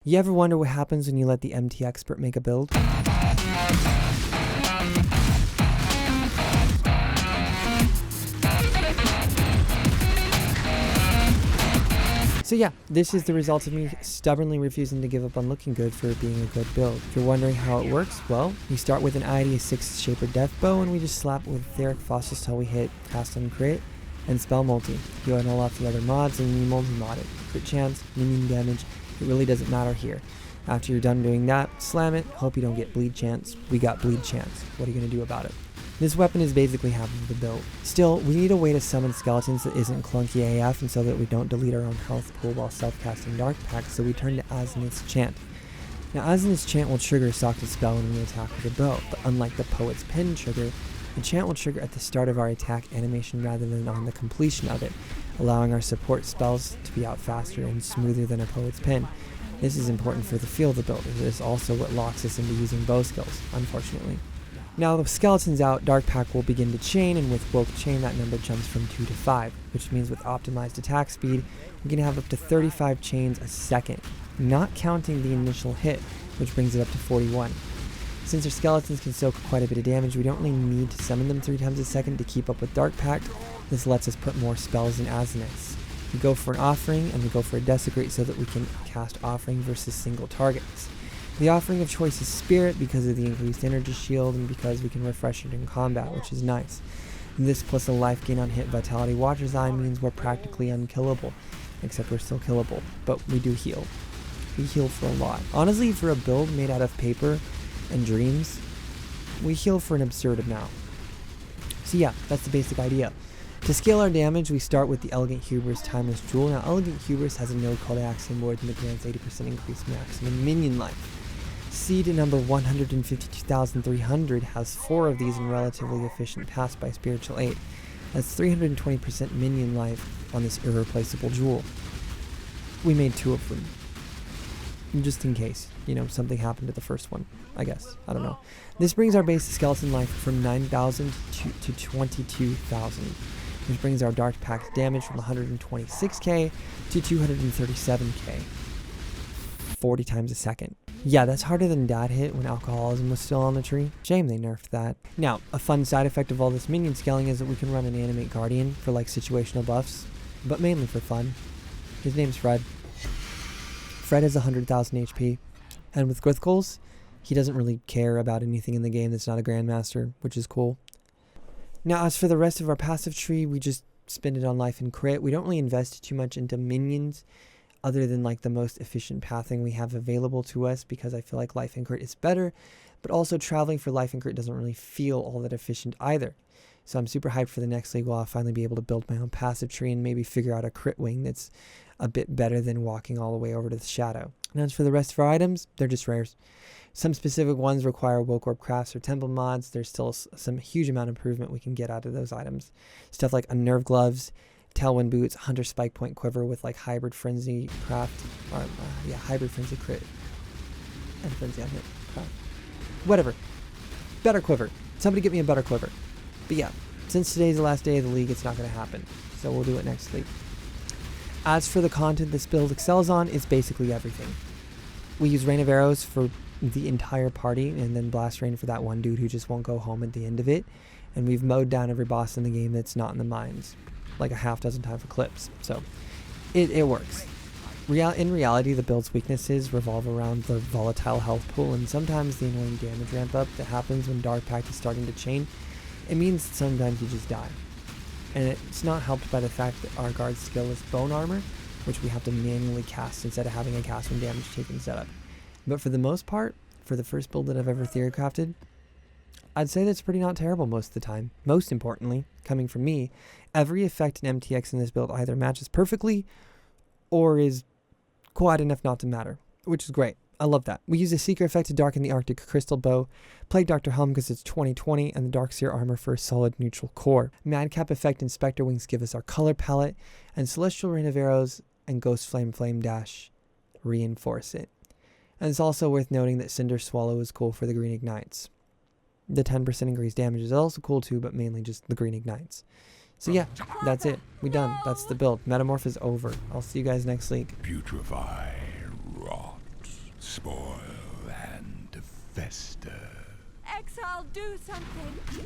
You ever wonder what happens when you let the MT expert make a build? So yeah, this is the result of me stubbornly refusing to give up on looking good for being a good build. If you're wondering how it works, well, we start with an ID 6 Shaper Death Bow and we just slap it with Etheric Fossils till we hit Cast on Crit and Spell Multi. You add all off the other mods and you multi-mod it. Crit chance, minion damage, it really doesn't matter here. After you're done doing that, slam it, hope you don't get bleed chance. We got bleed chance. What are you going to do about it? This weapon is basically half of the build. Still, we need a way to summon skeletons that isn't clunky AF and so that we don't delete our own health pool while self-casting Dark Pact, so we turn to Anathema's Chant. Now Anathema's Chant will trigger a socket spell when we attack with a bow, but unlike the Poet's Pen trigger, the chant will trigger at the start of our attack animation rather than on the completion of it, allowing our support spells to be out faster and smoother than a Poet's Pen. This is important for the feel of the build, as it is also what locks us into using bow skills, unfortunately. Now the skeleton's out, Dark Pact will begin to chain, and with Woke Chain that number jumps from 2 to 5, which means with optimized attack speed, we can have up to 35 chains a second, not counting the initial hit, which brings it up to 41. Since our skeletons can soak quite a bit of damage, we don't really need to summon them 3 times a second to keep up with Dark Pact. This lets us put more spells in Anathema's. We go for an Offering, and we go for a Desecrate so that we can cast Offering versus single targets. The offering of choice is Spirit because of the increased energy shield and because we can refresh it in combat, which is nice. This plus a life gain on hit Vitality Watcher's Eye means we're practically unkillable, except we're still killable, but we do heal. We heal for a lot. Honestly, for a build made out of paper and dreams, we heal for an absurd amount. So yeah, that's the basic idea. To scale our damage, we start with the Elegant Hubris Timeless Jewel. Now, Elegant Hubris has a node called Axiom Ward and it grants 80% increased maximum minion life. Seed number 152,300 has 4 of these in relatively efficient pass by Spiritual Aid. That's 320% minion life on this irreplaceable jewel. We made 2 of them. Just in case, something happened to the first one, I guess. I don't know. This brings our base skeleton life from 9,000 to 22,000, which brings our Dark Pact damage from 126k to 237k. 40 times a second. Yeah, that's harder than Dad hit when alcoholism was still on the tree. Shame they nerfed that. Now, a fun side effect of all this minion scaling is that we can run an Animate Guardian for situational buffs, but mainly for fun. His name's Fred. Fred has 100,000 HP, and with Grithgoals, he doesn't really care about anything in the game that's not a Grandmaster, which is cool. Now, as for the rest of our passive tree, we just spend it on life and crit. We don't really invest too much into minions, other than the most efficient pathing we have available to us, because I feel like life and crit is better, but also traveling for life and crit doesn't really feel all that efficient either. So I'm super hyped for the next league while I'll finally be able to build my own passive tree and maybe figure out a crit wing that's a bit better than walking all the way over to the shadow. And as for the rest of our items, they're just rares. Some specific ones require Woke Orb crafts or temple mods. There's still some huge amount of improvement we can get out of those items. Stuff like Unnerve Gloves, Tailwind Boots, Hunter Spike Point Quiver with Hybrid Frenzy craft, or Hybrid Frenzy crit, and Frenzy on hit craft. Whatever. Better quiver. Somebody get me a better quiver. But yeah, since today's the last day of the league, it's not going to happen. So we'll do it next league. As for the content this build excels on, it's basically everything. We use Rain of Arrows for the entire party, and then Blast Rain for that one dude who just won't go home at the end of it. And we've mowed down every boss in the game that's not in the mines, like a half dozen times for clips. So it works. In reality, the build's weaknesses revolve around the volatile health pool and sometimes the annoying damage ramp up that happens when Dark Pact is starting to chain. It means sometimes you just die. And it's not helped by the fact that our guard's skill is Bone Armor, which we have to manually cast instead of having a cast when damage taken setup. But for the most part, for the first build that I've ever theory crafted, I'd say that's pretty not terrible most of the time. Most importantly, coming from me, every effect in MTX in this build either matches perfectly or is quiet enough not to matter, which is great. I love that. We use a Seeker effect to darken the Arctic Crystal Bow, Plague Doctor Helm because it's 2020, and the Darkseer Armor for a solid neutral core. Madcap effect and Spectre Wings give us our color palette, and Celestial Rain of Arrows and Ghost Flame Dash reinforce it. And it's also worth noting that Cinder Swallow is cool for the Green Ignites. The 10% increased damage is also cool too, but mainly just the Green Ignites. So yeah, that's it. We done. That's the build. Metamorph is over. I'll see you guys next week. Putrefy, rot. fester. Exile, do something!